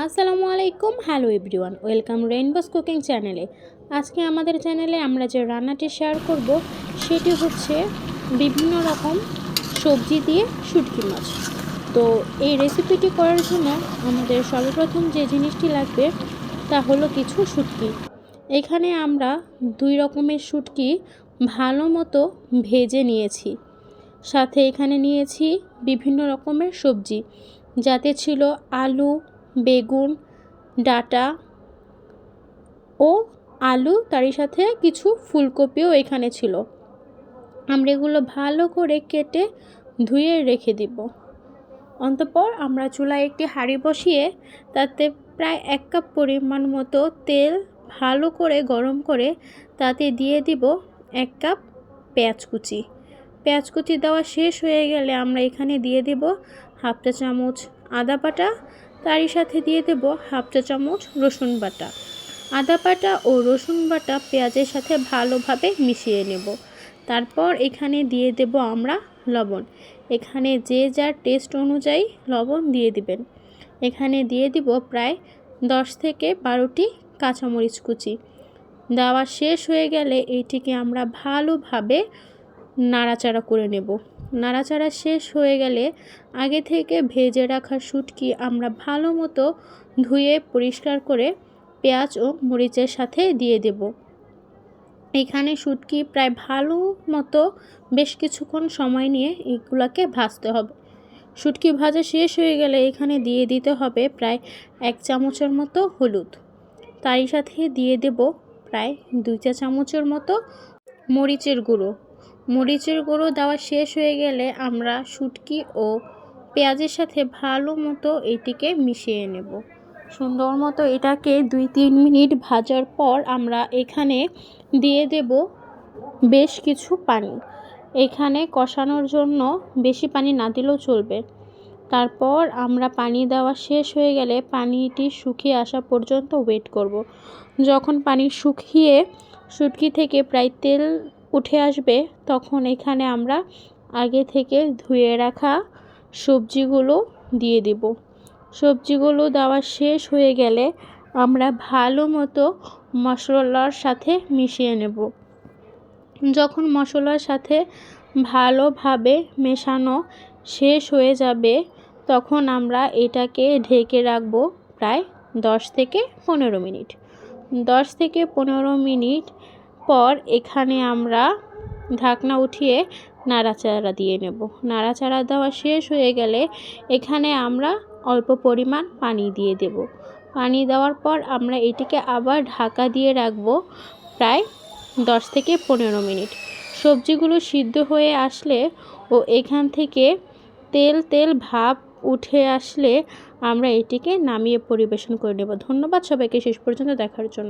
আসসালামু আলাইকুম, hello everyone, welcome রেইনবোস cooking চ্যানেলে। আজকে আমাদের চ্যানেলে আমরা যে রান্নাটি শেয়ার করব সেটি হচ্ছে বিভিন্ন রকম সবজি দিয়ে শুটকি মাছ। তো এই রেসিপিটি করার জন্য আমাদের সর্বপ্রথম যে জিনিসটি লাগবে তা হলো কিছু শুটকি। এখানে আমরা 2 রকমের শুটকি ভালো মতো ভেজে নিয়েছি। সাথে এখানে নিয়েছি বিভিন্ন রকমের সবজি, যাতে ছিল আলু, বেগুন, ডাঁটা ও আলু, তারই সাথে কিছু ফুলকপিও এখানে ছিল। আমরা এগুলো ভালো করে কেটে ধুয়ে রেখে দিব। অতঃপর আমরা চুলায় একটি হাঁড়ি বসিয়ে তাতে প্রায় 1 কাপ পরিমাণ মতো তেল ভালো করে গরম করে তাতে দিয়ে দিব 1 কাপ পেঁয়াজ কুচি। পেঁয়াজ কুচি দেওয়া শেষ হয়ে গেলে আমরা এখানে দিয়ে দেব 1/2 চা চামচ আদা বাটা, তারই সাথে দিয়ে দেব 1/2 চা চামচ রসুন বাটা। আদা বাটা ও রসুন বাটা পেঁয়াজের সাথে ভালোভাবে মিশিয়ে নেব। তারপর এখানে দিয়ে দেব আমরা লবণ। এখানে যে যার টেস্ট অনুযায়ী লবণ দিয়ে দিবেন। এখানে দিয়ে দিব প্রায় 10 থেকে 12টি কাঁচামরিচ কুচি। দেওয়া শেষ হয়ে গেলে এইটিকে আমরা ভালোভাবে নাড়াচাড়া করে নেব। নাড়াচাড়া শেষ হয়ে গেলে আগে থেকে ভেজে রাখা শুটকি আমরা ভালো মতো ধুয়ে পরিষ্কার করে পেঁয়াজ ও মরিচের সাথে দিয়ে দেব। এখানে শুটকি প্রায় ভালো মতো বেশ কিছুক্ষণ সময় নিয়ে এগুলোকে ভাজতে হবে। শুটকি ভাজা শেষ হয়ে গেলে এখানে দিয়ে দিতে হবে প্রায় 1 চামচের মতো হলুদ, তারই সাথে দিয়ে দেব প্রায় 2 চা চামচের মতো মরিচের গুঁড়ো। মরিচের গুঁড়ো দেওয়া শেষ হয়ে গেলে আমরা শুটকি ও পেঁয়াজের সাথে ভালো মতো এটিকে মিশিয়ে নেব। সুন্দর মতো এটাকে 2-3 মিনিট ভাজার পর আমরা এখানে দিয়ে দেব বেশ কিছু পানি। এখানে কষানোর জন্য বেশি পানি না দিলেও চলবে। তারপর আমরা পানি দেওয়া শেষ হয়ে গেলে পানিটি শুকিয়ে আসা পর্যন্ত ওয়েট করব। যখন পানি শুকিয়ে শুটকি থেকে প্রায় তেল উঠে আসবে, তখন এখানে আমরা আগে থেকে ধুয়ে রাখা সবজিগুলো দিয়ে দেব। সবজিগুলো দেওয়া শেষ হয়ে গেলে আমরা ভালো মতো মশলার সাথে মিশিয়ে নেব। যখন মশলার সাথে ভালোভাবে মেশানো শেষ হয়ে যাবে, তখন আমরা এটাকে ঢেকে রাখবো প্রায় 10 থেকে 15 মিনিট। 10 থেকে 15 মিনিট পর এখানে আমরা ঢাকনা উঠিয়ে নাড়াচাড়া দিয়ে নেব। নাড়াচাড়া দেওয়া শেষ হয়ে গেলে এখানে আমরা অল্প পরিমাণ পানি দিয়ে দেব। পানি দেওয়ার পর আমরা এটিকে আবার ঢাকা দিয়ে রাখবো প্রায় 10 থেকে 15 মিনিট। সবজিগুলো সিদ্ধ হয়ে আসলে ও এখান থেকে তেল তেল ভাব উঠে আসলে আমরা এটিকে নামিয়ে পরিবেশন করে নেব। ধন্যবাদ সবাইকে শেষ পর্যন্ত দেখার জন্য।